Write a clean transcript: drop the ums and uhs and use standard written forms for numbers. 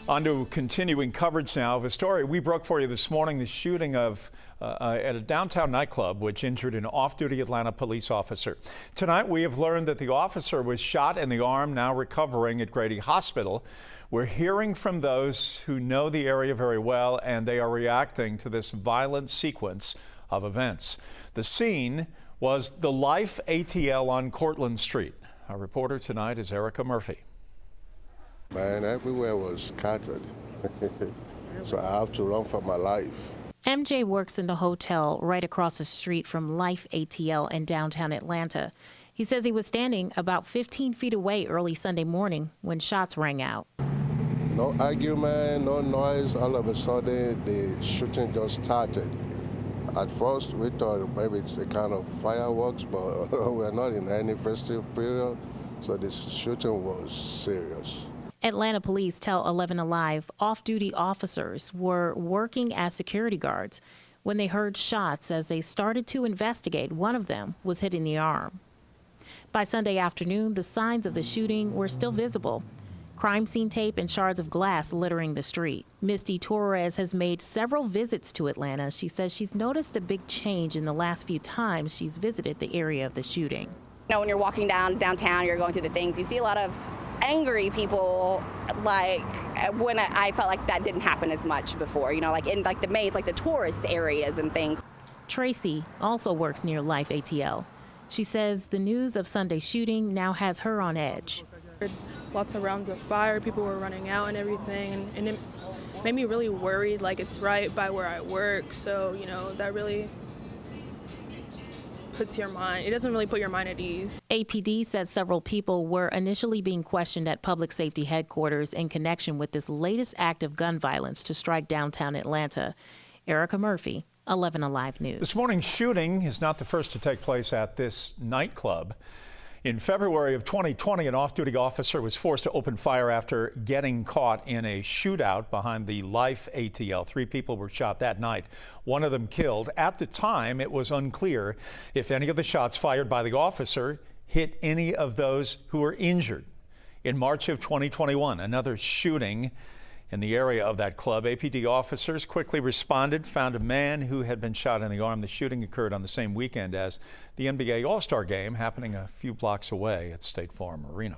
On to continuing coverage now of a story we broke for you this morning, the shooting of at a downtown nightclub which injured an off-duty Atlanta police officer. Tonight we have learned that the officer was shot in the arm, now recovering at Grady Hospital. We're hearing from those who know the area very well, and they are reacting to this violent sequence of events. The scene was the Life ATL on Cortlandt Street. Our reporter tonight is Erica Murphy. Man, everywhere was scattered, so I have to run for my life. MJ works in the hotel right across the street from Life ATL in downtown Atlanta. He says he was standing about 15 feet away early Sunday morning when shots rang out. No argument, no noise. All of a sudden, the shooting just started. At first, we thought maybe it's a kind of fireworks, but we're not in any festive period, so this shooting was serious. Atlanta police tell 11 Alive off-duty officers were working as security guards when they heard shots. As they started to investigate, one of them was hit in the arm. By Sunday afternoon, the signs of the shooting were still visible. Crime scene tape and shards of glass littering the street. Misty Torres has made several visits to Atlanta. She says she's noticed a big change in the last few times she's visited the area of the shooting. You know, when you're walking downtown, you're going through the things, you see a lot of angry people, like when I felt like that didn't happen as much before, you know, like in like the tourist areas and things. Tracy also works near Life ATL. She says the news of Sunday's shooting now has her on edge. Lots of rounds of fire, people were running out and everything, and it made me really worried, like it's right by where I work, so, you know, that really it doesn't really put your mind at ease. APD says several people were initially being questioned at public safety headquarters in connection with this latest act of gun violence to strike downtown Atlanta. Erica Murphy, 11 Alive News. This morning's shooting is not the first to take place at this nightclub. In February of 2020, an off-duty officer was forced to open fire after getting caught in a shootout behind the Life ATL. 3 people were shot that night, one of them killed. At the time, it was unclear if any of the shots fired by the officer hit any of those who were injured. In March of 2021, another shooting in the area of that club. APD officers quickly responded, found a man who had been shot in the arm. The shooting occurred on the same weekend as the NBA All-Star game, happening a few blocks away at State Farm Arena.